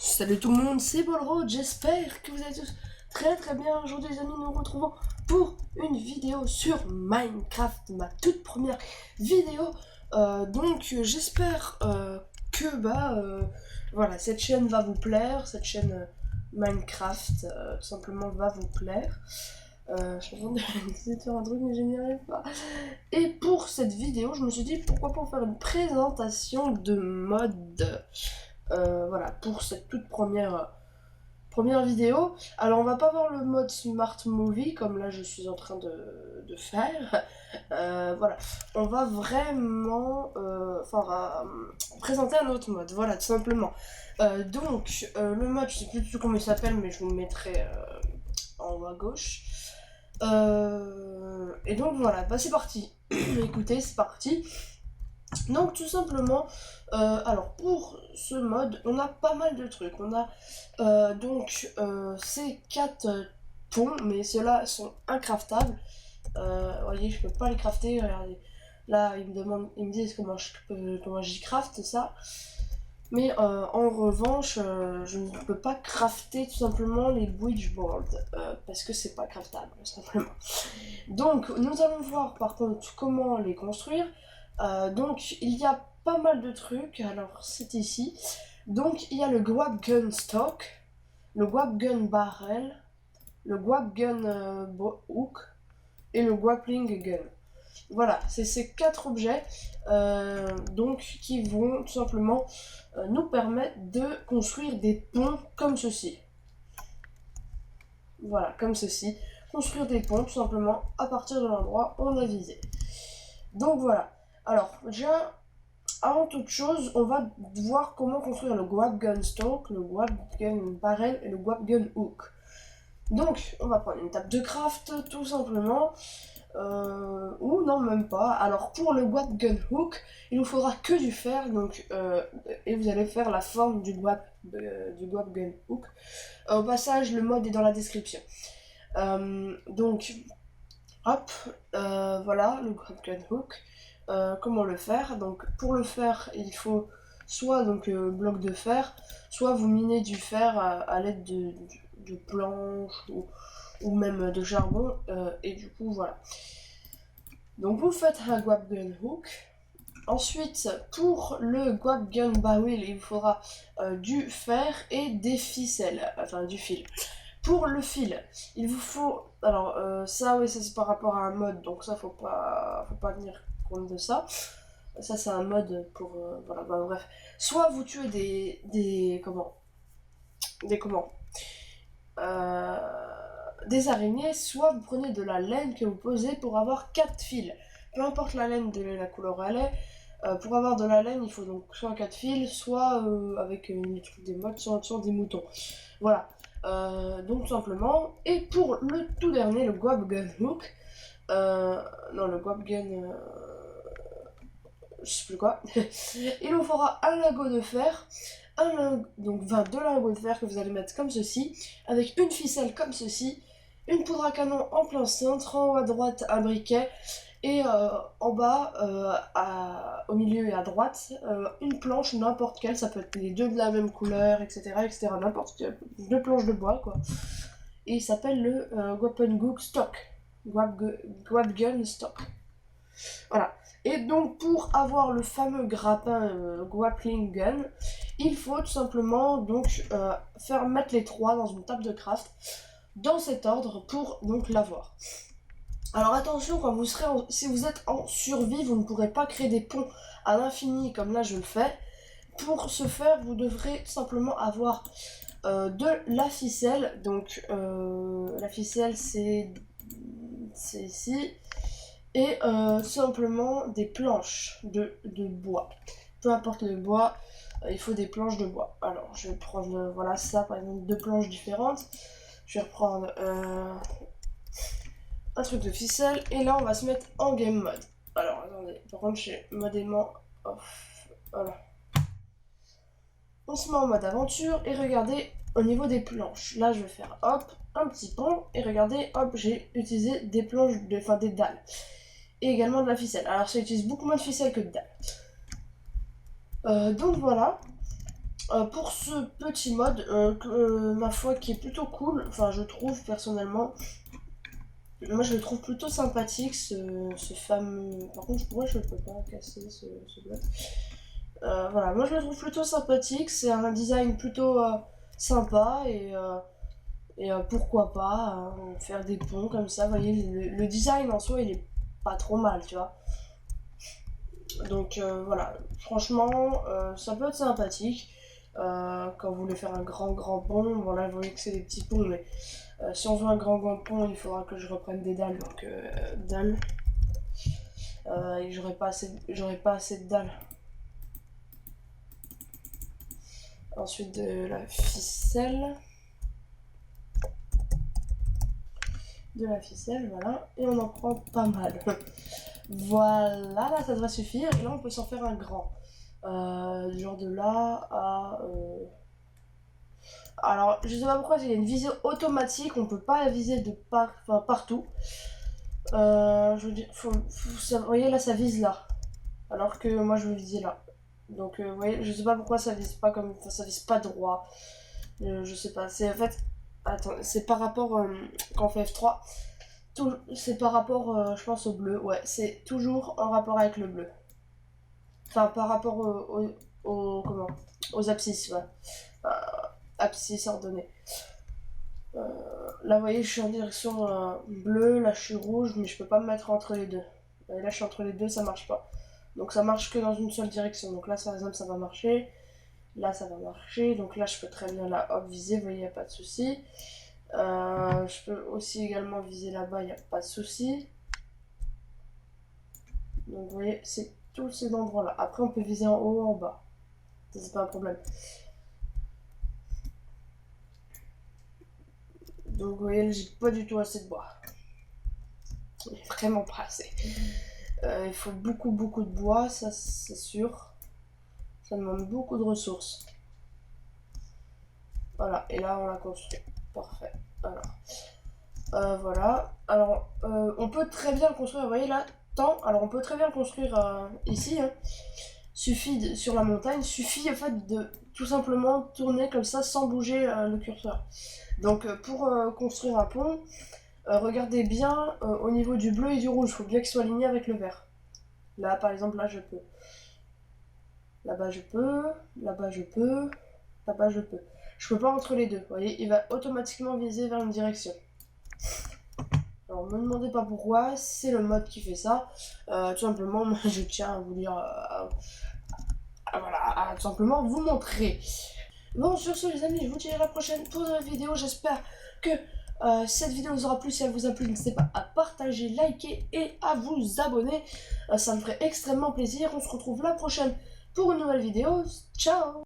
Salut tout le monde, c'est Bolrod, j'espère que vous allez tous très bien. Aujourd'hui les amis, nous nous retrouvons pour une vidéo sur Minecraft, ma toute première vidéo. J'espère que voilà, cette chaîne va vous plaire, cette chaîne Minecraft tout simplement va vous plaire. Je suis en train d'essayer de faire un truc mais je n'y arrive pas. Et pour cette vidéo, je me suis dit pourquoi pas faire une présentation de mode. Voilà, pour cette toute première vidéo. Alors on va pas voir le mode Smart Movie comme là je suis en train de faire. Voilà, on va vraiment présenter un autre mode, voilà, tout simplement. Le mode, je sais plus du tout comment il s'appelle, mais je vous le mettrai en haut à gauche. Et donc voilà, bah c'est parti. Écoutez, c'est parti. Donc tout simplement, alors pour ce mode, on a pas mal de trucs. On a ces 4 ponts, mais ceux-là sont incraftables. Vous voyez, je peux pas les crafter. Regardez, là ils me disent comment j'y craft ça. Mais en revanche, je ne peux pas crafter tout simplement les bridge boards parce que c'est pas craftable, tout simplement. Donc nous allons voir par contre comment les construire. Donc il y a pas mal de trucs, alors c'est ici. Donc il y a le Guap Gun Stock, le Guap Gun Barrel, le Guap Gun Hook et le Guapling Gun. Voilà, c'est ces 4 objets qui vont tout simplement nous permettre de construire des ponts comme ceci. Voilà, comme ceci. Construire des ponts tout simplement à partir de l'endroit où on a visé. Donc voilà. Alors, déjà, avant toute chose, on va voir comment construire le Guap Gun Stock, le Guap Gun Barrel et le Guap Gun Hook. Donc, on va prendre une table de craft, tout simplement. Ou non, même pas. Alors, pour le Guap Gun Hook, il nous faudra que du fer, et vous allez faire la forme du Guap Gun Hook. Au passage, le mode est dans la description. Voilà, le Guap Gun Hook. Comment le faire? Donc pour le faire, il faut soit bloc de fer, soit vous minez du fer à l'aide de planches ou même de charbon, et du coup voilà. Donc vous faites un Guap Gun Hook. Ensuite, pour le Guap Gun Barrel, il vous faudra du fer et des ficelles, enfin du fil. Pour le fil, il vous faut, alors ça c'est par rapport à un mode, donc ça faut pas tenir compte de ça. Ça c'est un mode pour voilà, bah, bref. Soit vous tuez des araignées, soit vous prenez de la laine que vous posez pour avoir 4 fils. Peu importe la laine de la couleur où elle est. Pour avoir de la laine, il faut donc soit 4 fils, soit avec les trucs des modes, soit des moutons. Voilà. Donc tout simplement. Et pour le tout dernier, le Guap Gun Hook. Le Guap Gun. Je sais plus quoi. Il vous faudra un lingot de fer. Deux lingots de fer que vous allez mettre comme ceci. Avec une ficelle comme ceci. Une poudre à canon en plein centre. En haut à droite, un briquet. Et en bas, au milieu et à droite, une planche, n'importe quelle, ça peut être les deux de la même couleur, etc. N'importe quelle, deux planches de bois, quoi. Et il s'appelle le Weapon Gun Stock. Guap Gun Stock. Voilà. Et donc, pour avoir le fameux grappin Guapling Gun, il faut tout simplement faire mettre les 3 dans une table de craft, dans cet ordre, pour donc l'avoir. Alors attention, si vous êtes en survie, vous ne pourrez pas créer des ponts à l'infini comme là je le fais. Pour ce faire, vous devrez tout simplement avoir de la ficelle. Donc la ficelle c'est ici. Et simplement des planches de bois. Peu importe le bois, il faut des planches de bois. Alors je vais prendre voilà ça par exemple, 2 planches différentes. Je vais reprendre un truc de ficelle, et là on va se mettre en game mode. Alors attendez, par contre j'ai modément off. Voilà. On se met en mode aventure et regardez au niveau des planches. Là je vais faire hop, un petit pont, et regardez, hop, j'ai utilisé des planches, des dalles. Et également de la ficelle. Alors ça utilise beaucoup moins de ficelle que de dalles. Donc voilà. Pour ce petit mode, ma foi, qui est plutôt cool, enfin je trouve personnellement, moi je le trouve plutôt sympathique ce fameux. Par contre, pourquoi je peux pas casser ce bloc. Voilà, moi je le trouve plutôt sympathique, c'est un design plutôt sympa et pourquoi pas faire des ponts comme ça. Vous voyez, le design en soi il est pas trop mal, tu vois. Donc voilà, franchement, ça peut être sympathique. Quand vous voulez faire un grand pont, bon là vous voyez que c'est des petits ponts, mais si on veut un grand pont, il faudra que je reprenne des dalles, donc dalles. Et j'aurais pas assez de dalles. Ensuite de la ficelle. Voilà. Et on en prend pas mal. Voilà, là ça devrait suffire. Et là on peut s'en faire un grand. Genre de là à... Alors, je sais pas pourquoi, il y a une visée automatique, on peut pas la viser partout. Je veux dire, vous voyez là, ça vise là. Alors que moi je veux viser là. Donc, vous voyez, je sais pas pourquoi ça vise pas comme. Enfin, ça vise pas droit. Je sais pas. C'est en fait. Attends, c'est par rapport. Quand on fait F3, c'est par rapport, je pense, au bleu. Ouais, c'est toujours en rapport avec le bleu. Enfin, par rapport comment aux abscisses, ouais. Abscisse ordonnée. Là, vous voyez, je suis en direction bleue, là, je suis rouge, mais je peux pas me mettre entre les deux. Et là, je suis entre les deux, ça marche pas. Donc, ça marche que dans une seule direction. Donc là, par exemple, ça va marcher. Là, ça va marcher. Donc là, je peux très bien là, hop, viser, vous voyez, il n'y a pas de souci. Je peux aussi également viser là-bas, il n'y a pas de souci. Donc, vous voyez, c'est tous ces endroits-là. Après, on peut viser en haut ou en bas. Ça, c'est pas un problème. Donc, vous voyez, j'ai pas du tout assez de bois. Vraiment pas assez. Il faut beaucoup de bois, ça c'est sûr. Ça demande beaucoup de ressources. Voilà, et là on l'a construit. Parfait. Alors, voilà. Alors, on peut très bien le construire, vous voyez là, alors on peut très bien le construire ici. Hein. Suffit sur la montagne, suffit en fait de tout simplement tourner comme ça sans bouger le curseur. Donc pour construire un pont, regardez bien au niveau du bleu et du rouge, il faut bien qu'il soit aligné avec le vert. Là par exemple, là je peux. Là-bas je peux, là-bas je peux, là-bas je peux. Je peux pas entre les deux, vous voyez, il va automatiquement viser vers une direction. Alors me demandez pas pourquoi, c'est le mode qui fait ça. Tout simplement, moi je tiens à vous dire, voilà, à tout simplement vous montrer. Bon, sur ce les amis, je vous dis à la prochaine pour une vidéo. J'espère que cette vidéo vous aura plu. Si elle vous a plu, n'hésitez pas à partager, liker et à vous abonner. Ça me ferait extrêmement plaisir. On se retrouve la prochaine pour une nouvelle vidéo. Ciao!